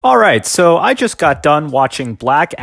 All right, so I just got done watching Black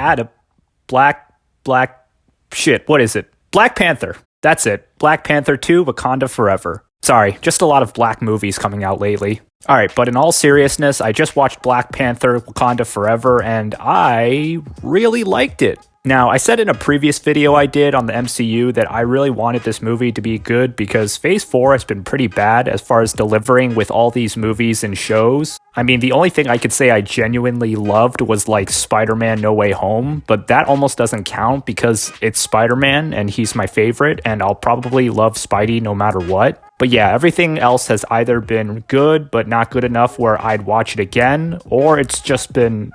shit, what is it? Black Panther. That's it. Black Panther 2 Wakanda Forever. Sorry, just a lot of black movies coming out lately. All right, but in all seriousness, I just watched Black Panther Wakanda Forever and I really liked it. Now, I said in a previous video I did on the MCU that I really wanted this movie to be good because Phase 4 has been pretty bad as far as delivering with all these movies and shows. I mean, the only thing I could say I genuinely loved was like Spider-Man No Way Home, but that almost doesn't count because it's Spider-Man and he's my favorite and I'll probably love Spidey no matter what. But yeah, everything else has either been good but not good enough where I'd watch it again, or it's just been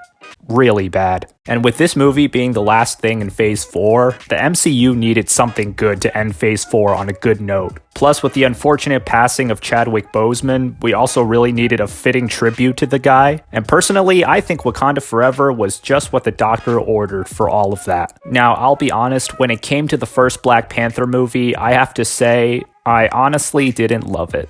really bad. And with this movie being the last thing in Phase 4, the MCU needed something good to end Phase 4 on a good note. Plus, with the unfortunate passing of Chadwick Boseman, we also really needed a fitting tribute to the guy. And personally, I think Wakanda Forever was just what the doctor ordered for all of that. Now, I'll be honest, when it came to the first Black Panther movie, I have to say, I honestly didn't love it.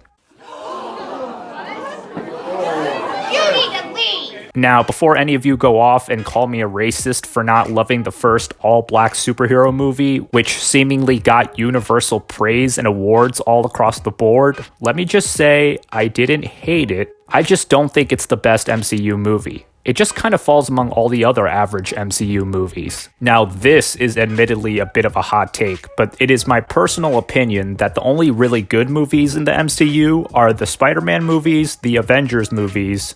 Now, before any of you go off and call me a racist for not loving the first all-black superhero movie, which seemingly got universal praise and awards all across the board, let me just say I didn't hate it. I just don't think it's the best MCU movie. It just kind of falls among all the other average MCU movies. Now, this is admittedly a bit of a hot take, but it is my personal opinion that the only really good movies in the MCU are the Spider-Man movies, the Avengers movies,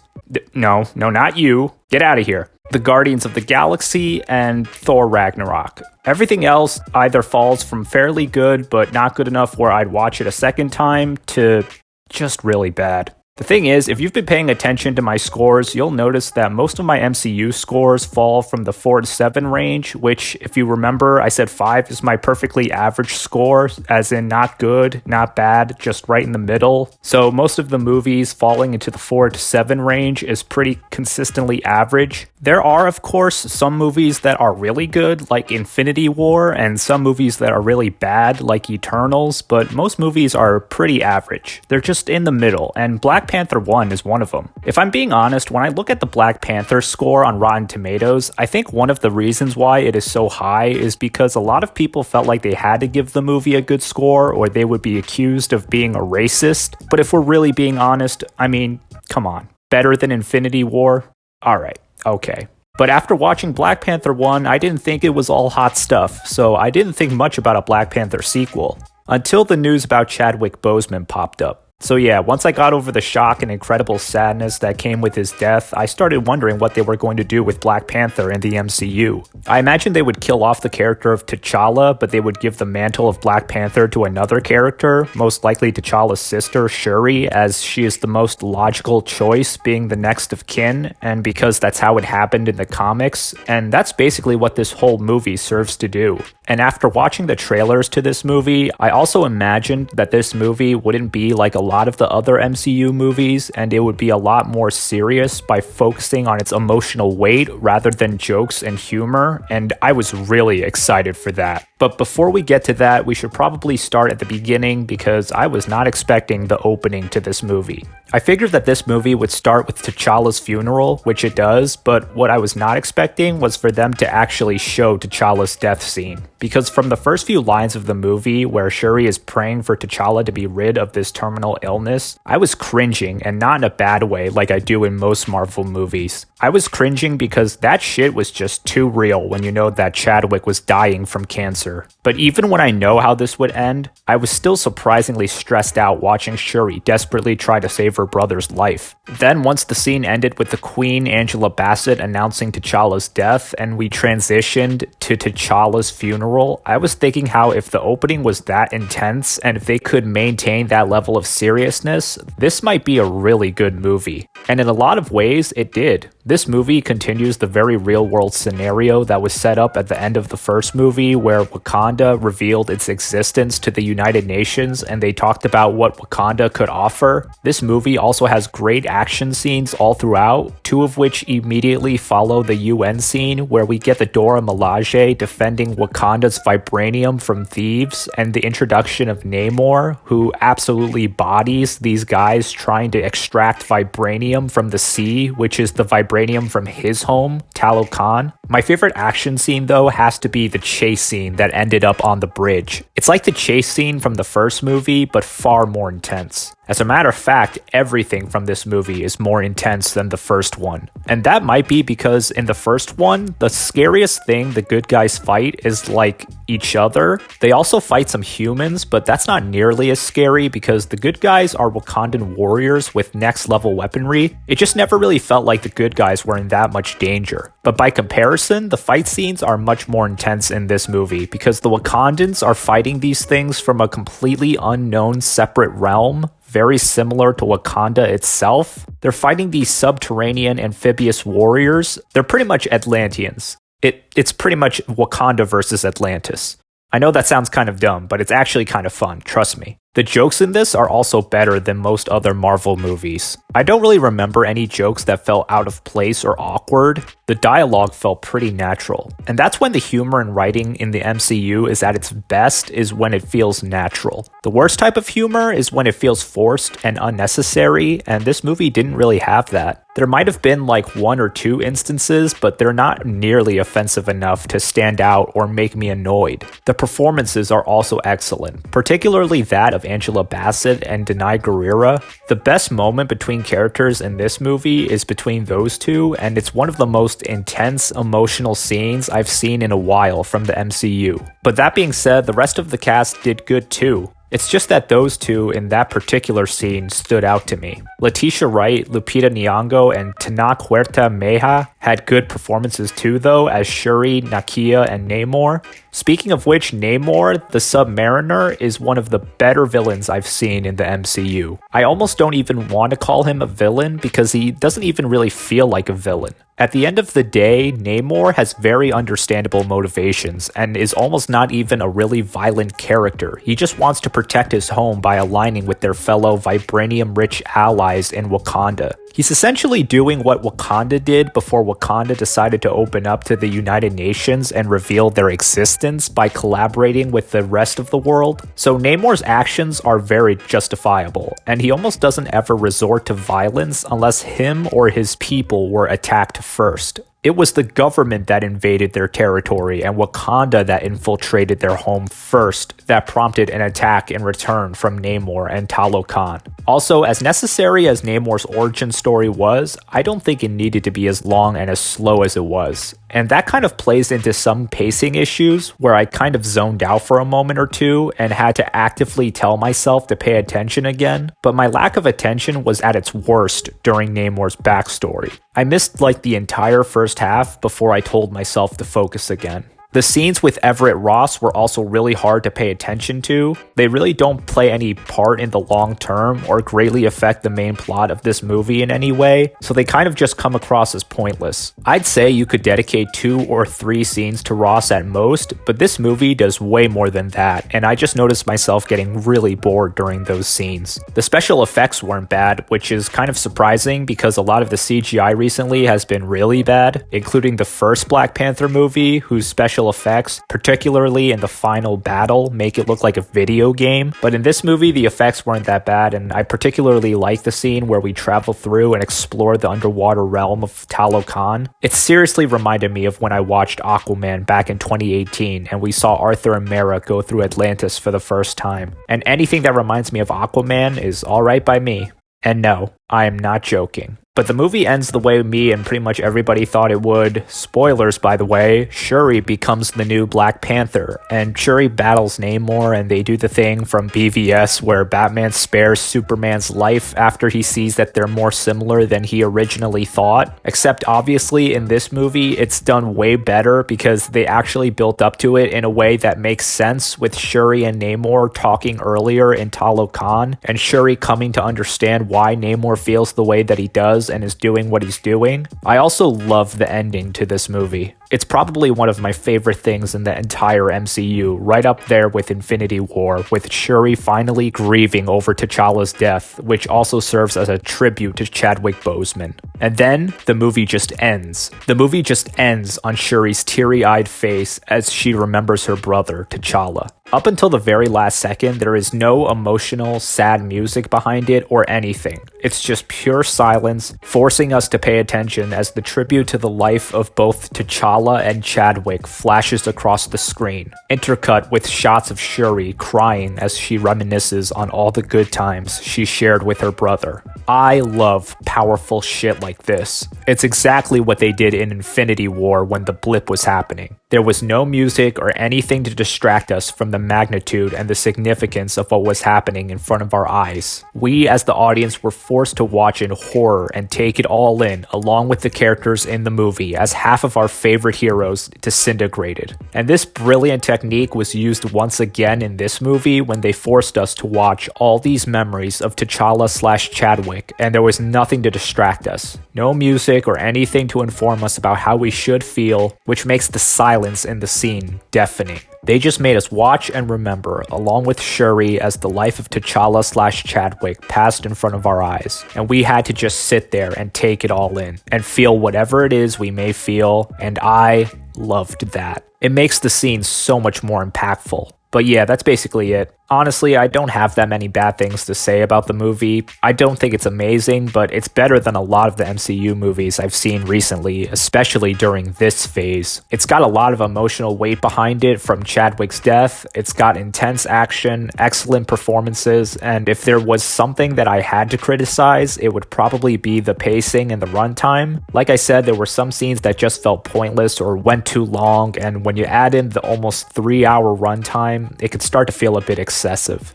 no, not you, get out of here, the Guardians of the Galaxy, and Thor Ragnarok. Everything else either falls from fairly good but not good enough where I'd watch it a second time to just really bad. The thing is, if you've been paying attention to my scores, you'll notice that most of my MCU scores fall from the 4 to 7 range, which, if you remember, I said 5 is my perfectly average score, as in not good, not bad, just right in the middle. So most of the movies falling into the 4 to 7 range is pretty consistently average. There are, of course, some movies that are really good, like Infinity War, and some movies that are really bad, like Eternals, but most movies are pretty average. They're just in the middle, and Black Panther 1 is one of them. If I'm being honest, when I look at the Black Panther score on Rotten Tomatoes, I think one of the reasons why it is so high is because a lot of people felt like they had to give the movie a good score or they would be accused of being a racist. But if we're really being honest, I mean, come on. Better than Infinity War? Alright, okay. But after watching Black Panther 1, I didn't think it was all hot stuff, so I didn't think much about a Black Panther sequel. Until the news about Chadwick Boseman popped up. So yeah, once I got over the shock and incredible sadness that came with his death, I started wondering what they were going to do with Black Panther in the MCU. I imagined they would kill off the character of T'Challa, but they would give the mantle of Black Panther to another character, most likely T'Challa's sister, Shuri, as she is the most logical choice, being the next of kin, and because that's how it happened in the comics, and that's basically what this whole movie serves to do. And after watching the trailers to this movie, I also imagined that this movie wouldn't be like a lot of the other MCU movies, and it would be a lot more serious by focusing on its emotional weight rather than jokes and humor, and I was really excited for that. But before we get to that, we should probably start at the beginning because I was not expecting the opening to this movie. I figured that this movie would start with T'Challa's funeral, which it does, but what I was not expecting was for them to actually show T'Challa's death scene. Because from the first few lines of the movie, where Shuri is praying for T'Challa to be rid of this terminal illness, I was cringing, and not in a bad way like I do in most Marvel movies. I was cringing because that shit was just too real when you know that Chadwick was dying from cancer. But even when I know how this would end, I was still surprisingly stressed out watching Shuri desperately try to save her brother's life. Then once the scene ended with the Queen Angela Bassett announcing T'Challa's death and we transitioned to T'Challa's funeral, I was thinking how if the opening was that intense and if they could maintain that level of seriousness, this might be a really good movie. And in a lot of ways, it did. This movie continues the very real-world scenario that was set up at the end of the first movie where Wakanda revealed its existence to the United Nations and they talked about what Wakanda could offer. This movie also has great action scenes all throughout, two of which immediately follow the UN scene where we get the Dora Milaje defending Wakanda's vibranium from thieves and the introduction of Namor, who absolutely bodies these guys trying to extract vibranium from the sea, which is the vibranium vibranium from his home, Talokan. My favorite action scene, though, has to be the chase scene that ended up on the bridge. It's like the chase scene from the first movie, but far more intense. As a matter of fact, everything from this movie is more intense than the first one. And that might be because in the first one, the scariest thing the good guys fight is like each other. They also fight some humans, but that's not nearly as scary because the good guys are Wakandan warriors with next level weaponry. It just never really felt like the good guys were in that much danger. But by comparison, the fight scenes are much more intense in this movie because the Wakandans are fighting these things from a completely unknown separate realm, very similar to Wakanda itself. They're fighting these subterranean amphibious warriors. They're pretty much Atlanteans. It's pretty much Wakanda versus Atlantis. I know that sounds kind of dumb, but it's actually kind of fun, trust me. The jokes in this are also better than most other Marvel movies. I don't really remember any jokes that felt out of place or awkward. The dialogue felt pretty natural. And that's when the humor and writing in the MCU is at its best, is when it feels natural. The worst type of humor is when it feels forced and unnecessary, and this movie didn't really have that. There might have been like one or two instances, but they're not nearly offensive enough to stand out or make me annoyed. The performances are also excellent, particularly that of Angela Bassett and Denai Guerrera. The best moment between characters in this movie is between those two, and it's one of the most intense emotional scenes I've seen in a while from the MCU. But that being said, the rest of the cast did good too. It's just that those two in that particular scene stood out to me. Letitia Wright, Lupita Nyong'o, and Tana Huerta Meja had good performances too though, as Shuri, Nakia, and Namor. Speaking of which, Namor, the Submariner, is one of the better villains I've seen in the MCU. I almost don't even want to call him a villain because he doesn't even really feel like a villain. At the end of the day, Namor has very understandable motivations and is almost not even a really violent character. He just wants to protect his home by aligning with their fellow vibranium-rich allies in Wakanda. He's essentially doing what Wakanda did before Wakanda decided to open up to the United Nations and reveal their existence by collaborating with the rest of the world. So Namor's actions are very justifiable, and he almost doesn't ever resort to violence unless him or his people were attacked first. It was the government that invaded their territory and Wakanda that infiltrated their home first that prompted an attack in return from Namor and Talokan. Also, as necessary as Namor's origin story was, I don't think it needed to be as long and as slow as it was. And that kind of plays into some pacing issues where I kind of zoned out for a moment or two and had to actively tell myself to pay attention again. But my lack of attention was at its worst during Namor's backstory. I missed like the entire first half before I told myself to focus again. The scenes with Everett Ross were also really hard to pay attention to. They really don't play any part in the long term or greatly affect the main plot of this movie in any way, so they kind of just come across as pointless. I'd say you could dedicate 2 or 3 scenes to Ross at most, but this movie does way more than that, and I just noticed myself getting really bored during those scenes. The special effects weren't bad, which is kind of surprising because a lot of the CGI recently has been really bad, including the first Black Panther movie, whose special effects, particularly in the final battle, make it look like a video game. But in this movie, the effects weren't that bad, and I particularly like the scene where we travel through and explore the underwater realm of Talokan. It seriously reminded me of when I watched Aquaman back in 2018, and we saw Arthur and Mera go through Atlantis for the first time. And anything that reminds me of Aquaman is alright by me. And no, I am not joking. But the movie ends the way me and pretty much everybody thought it would. Spoilers, by the way. Shuri becomes the new Black Panther, and Shuri battles Namor, and they do the thing from BVS where Batman spares Superman's life after he sees that they're more similar than he originally thought. Except obviously in this movie, it's done way better because they actually built up to it in a way that makes sense, with Shuri and Namor talking earlier in Talokan, and Shuri coming to understand why Namor feels the way that he does and is doing what he's doing. I also love the ending to this movie. It's probably one of my favorite things in the entire MCU, right up there with Infinity War, with Shuri finally grieving over T'Challa's death, which also serves as a tribute to Chadwick Boseman. And then the movie just ends. The movie just ends on Shuri's teary-eyed face as she remembers her brother, T'Challa. Up until the very last second, there is no emotional, sad music behind it or anything. It's just pure silence, forcing us to pay attention as the tribute to the life of both T'Challa and Chadwick flashes across the screen, intercut with shots of Shuri crying as she reminisces on all the good times she shared with her brother. I love powerful shit like this. It's exactly what they did in Infinity War when the blip was happening. There was no music or anything to distract us from the magnitude and the significance of what was happening in front of our eyes. We, as the audience, were forced to watch in horror and take it all in, along with the characters in the movie, as half of our favorite heroes disintegrated. And this brilliant technique was used once again in this movie when they forced us to watch all these memories of T'Challa/Chadwick, and there was nothing to distract us. No music or anything to inform us about how we should feel, which makes the silence in the scene deafening. They just made us watch and remember, along with Shuri, as the life of T'Challa/Chadwick passed in front of our eyes. And we had to just sit there and take it all in, and feel whatever it is we may feel, and I loved that. It makes the scene so much more impactful. But yeah, that's basically it. Honestly, I don't have that many bad things to say about the movie. I don't think it's amazing, but it's better than a lot of the MCU movies I've seen recently, especially during this phase. It's got a lot of emotional weight behind it from Chadwick's death. It's got intense action, excellent performances, and if there was something that I had to criticize, it would probably be the pacing and the runtime. Like I said, there were some scenes that just felt pointless or went too long, and when you add in the almost 3-hour runtime, it could start to feel a bit excessive.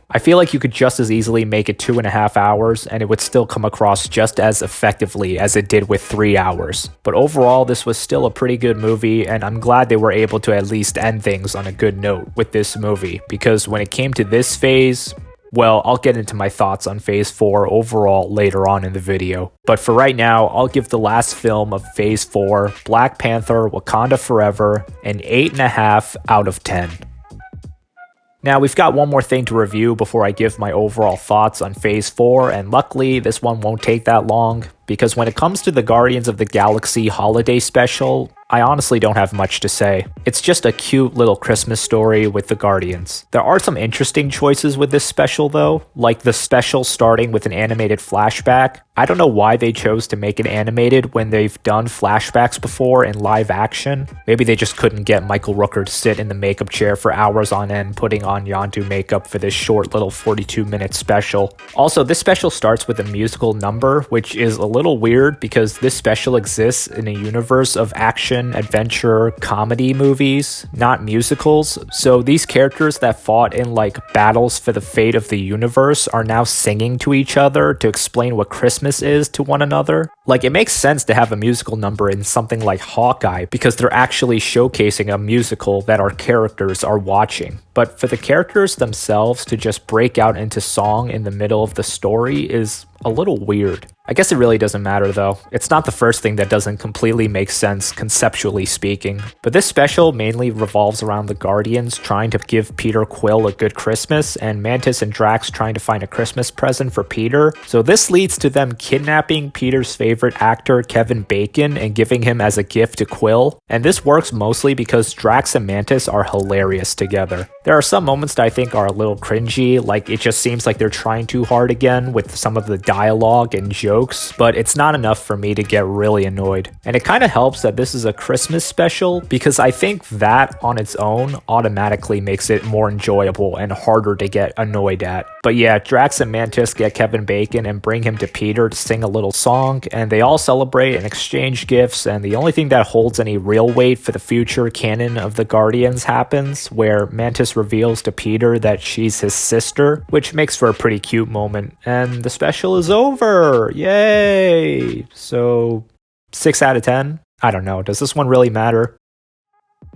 I feel like you could just as easily make it 2.5 hours and it would still come across just as effectively as it did with 3 hours. But overall, this was still a pretty good movie, and I'm glad they were able to at least end things on a good note with this movie, because when it came to this phase, well, I'll get into my thoughts on Phase 4 overall later on in the video. But for right now, I'll give the last film of Phase 4, Black Panther: Wakanda Forever, an 8.5 out of 10. Now, we've got one more thing to review before I give my overall thoughts on Phase 4, and luckily, this one won't take that long, because when it comes to the Guardians of the Galaxy Holiday Special, I honestly don't have much to say. It's just a cute little Christmas story with the Guardians. There are some interesting choices with this special though, like the special starting with an animated flashback. I don't know why they chose to make it animated when they've done flashbacks before in live action. Maybe they just couldn't get Michael Rooker to sit in the makeup chair for hours on end putting on Yondu makeup for this short little 42-minute special. Also, this special starts with a musical number, which is a little weird because this special exists in a universe of action, adventure, comedy movies, not musicals. So these characters that fought in like battles for the fate of the universe are now singing to each other to explain what Christmas is to one another. Like, it makes sense to have a musical number in something like Hawkeye because they're actually showcasing a musical that our characters are watching. But for the characters themselves to just break out into song in the middle of the story is a little weird. I guess it really doesn't matter though. It's not the first thing that doesn't completely make sense conceptually speaking. But this special mainly revolves around the Guardians trying to give Peter Quill a good Christmas and Mantis and Drax trying to find a Christmas present for Peter. So this leads to them kidnapping Peter's favorite actor Kevin Bacon and giving him as a gift to Quill. And this works mostly because Drax and Mantis are hilarious together. There are some moments that I think are a little cringy, like it just seems like they're trying too hard again with some of the dialogue and jokes, but it's not enough for me to get really annoyed. And it kind of helps that this is a Christmas special because I think that on its own automatically makes it more enjoyable and harder to get annoyed at. But yeah, Drax and Mantis get Kevin Bacon and bring him to Peter to sing a little song, and they all celebrate and exchange gifts, and the only thing that holds any real weight for the future canon of the Guardians happens, where Mantis reveals to Peter that she's his sister, which makes for a pretty cute moment, and the special is over! Yay! So, 6 out of 10? I don't know, does this one really matter?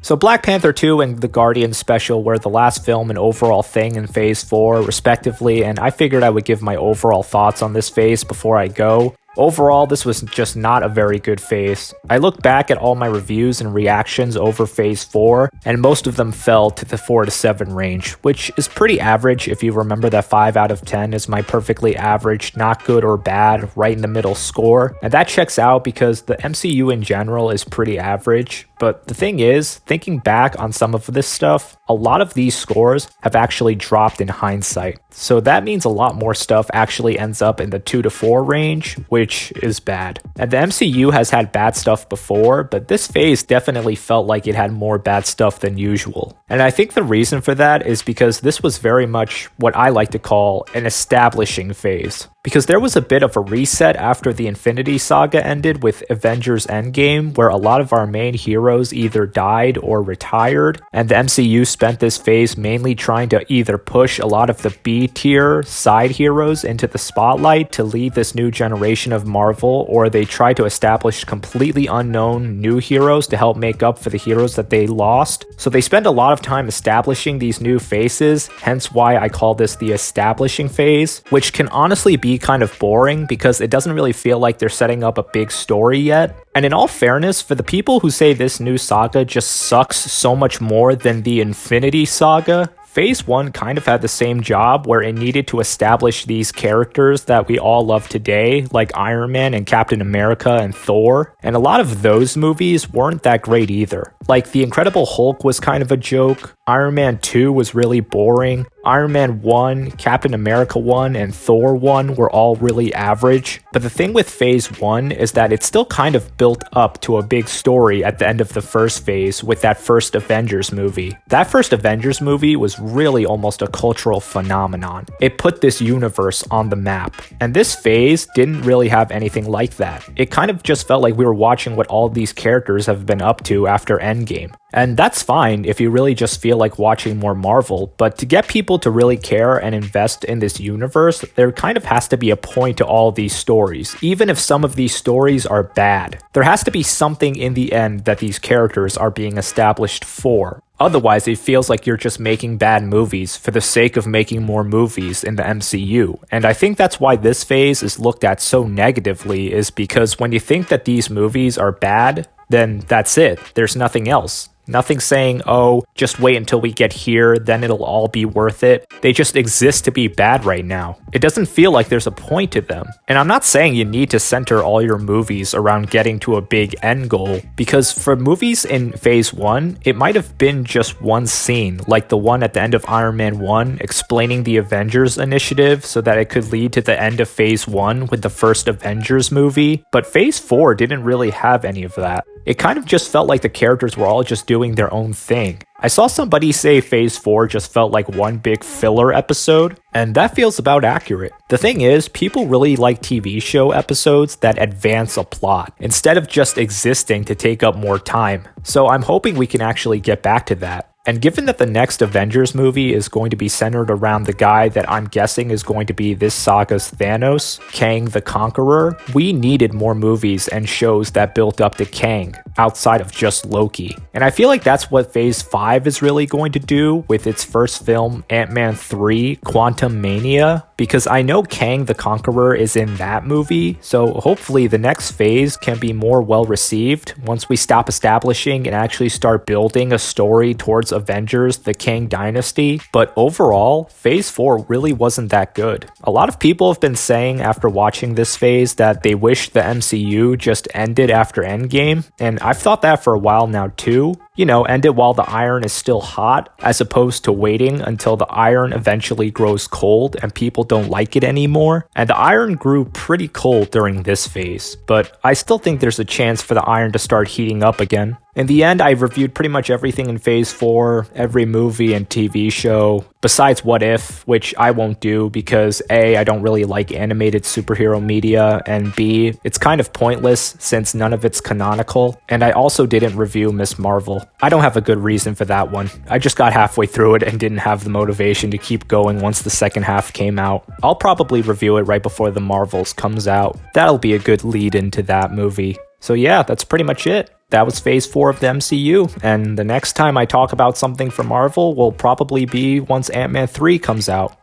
So Black Panther 2 and the Guardians special were the last film and overall thing in Phase 4, respectively, and I figured I would give my overall thoughts on this phase before I go. Overall, this was just not a very good phase. I look back at all my reviews and reactions over Phase 4, and most of them fell to the 4 to 7 range, which is pretty average if you remember that 5 out of 10 is my perfectly average, not good or bad, right in the middle score. And that checks out because the MCU in general is pretty average. But the thing is, thinking back on some of this stuff, a lot of these scores have actually dropped in hindsight. So that means a lot more stuff actually ends up in the 2 to 4 range, which is bad. And the MCU has had bad stuff before, but this phase definitely felt like it had more bad stuff than usual. And I think the reason for that is because this was very much what I like to call an establishing phase. Because there was a bit of a reset after the Infinity Saga ended with Avengers Endgame, where a lot of our main heroes either died or retired, and the MCU spent this phase mainly trying to either push a lot of the B-tier side heroes into the spotlight to lead this new generation of Marvel, or they tried to establish completely unknown new heroes to help make up for the heroes that they lost. So they spend a lot of time establishing these new faces, hence why I call this the establishing phase, which can honestly be kind of boring because it doesn't really feel like they're setting up a big story yet. And in all fairness, for the people who say this new saga just sucks so much more than the Infinity Saga, Phase 1 kind of had the same job where it needed to establish these characters that we all love today, like Iron Man and Captain America and Thor, and a lot of those movies weren't that great either. Like, The Incredible Hulk was kind of a joke, Iron Man 2 was really boring, Iron Man 1, Captain America 1, and Thor 1 were all really average. But the thing with Phase 1 is that it still kind of built up to a big story at the end of the first phase with that first Avengers movie. That first Avengers movie was really almost a cultural phenomenon. It put this universe on the map. And this phase didn't really have anything like that. It kind of just felt like we were watching what all these characters have been up to after Endgame. And that's fine if you really just feel like watching more Marvel, but to get people to really care and invest in this universe, there kind of has to be a point to all these stories, even if some of these stories are bad. There has to be something in the end that these characters are being established for. Otherwise, it feels like you're just making bad movies for the sake of making more movies in the MCU. And I think that's why this phase is looked at so negatively, is because when you think that these movies are bad, then that's it. There's nothing else. Nothing saying, oh, just wait until we get here, then it'll all be worth it. They just exist to be bad right now. It doesn't feel like there's a point to them. And I'm not saying you need to center all your movies around getting to a big end goal, because for movies in Phase 1, it might have been just one scene, like the one at the end of Iron Man 1 explaining the Avengers initiative so that it could lead to the end of Phase 1 with the first Avengers movie. But Phase 4 didn't really have any of that. It kind of just felt like the characters were all just doing their own thing. I saw somebody say Phase 4 just felt like one big filler episode, and that feels about accurate. The thing is, people really like TV show episodes that advance a plot, instead of just existing to take up more time. So I'm hoping we can actually get back to that. And given that the next Avengers movie is going to be centered around the guy that I'm guessing is going to be this saga's Thanos, Kang the Conqueror, we needed more movies and shows that built up to Kang, outside of just Loki. And I feel like that's what Phase 5 is really going to do with its first film, Ant-Man 3, Quantumania, because I know Kang the Conqueror is in that movie, so hopefully the next phase can be more well received once we stop establishing and actually start building a story towards Avengers, the Kang Dynasty. But overall, Phase 4 really wasn't that good. A lot of people have been saying after watching this phase that they wish the MCU just ended after Endgame, and I've thought that for a while now too. You know, end it while the iron is still hot, as opposed to waiting until the iron eventually grows cold and people don't like it anymore. And the iron grew pretty cold during this phase, but I still think there's a chance for the iron to start heating up again. In the end, I've reviewed pretty much everything in Phase 4, every movie and TV show, besides What If, which I won't do because A, I don't really like animated superhero media, and B, it's kind of pointless since none of it's canonical, and I also didn't review Ms. Marvel. I don't have a good reason for that one. I just got halfway through it and didn't have the motivation to keep going once the second half came out. I'll probably review it right before The Marvels comes out. That'll be a good lead into that movie. So yeah, that's pretty much it. That was Phase 4 of the MCU, and the next time I talk about something from Marvel will probably be once Ant-Man 3 comes out.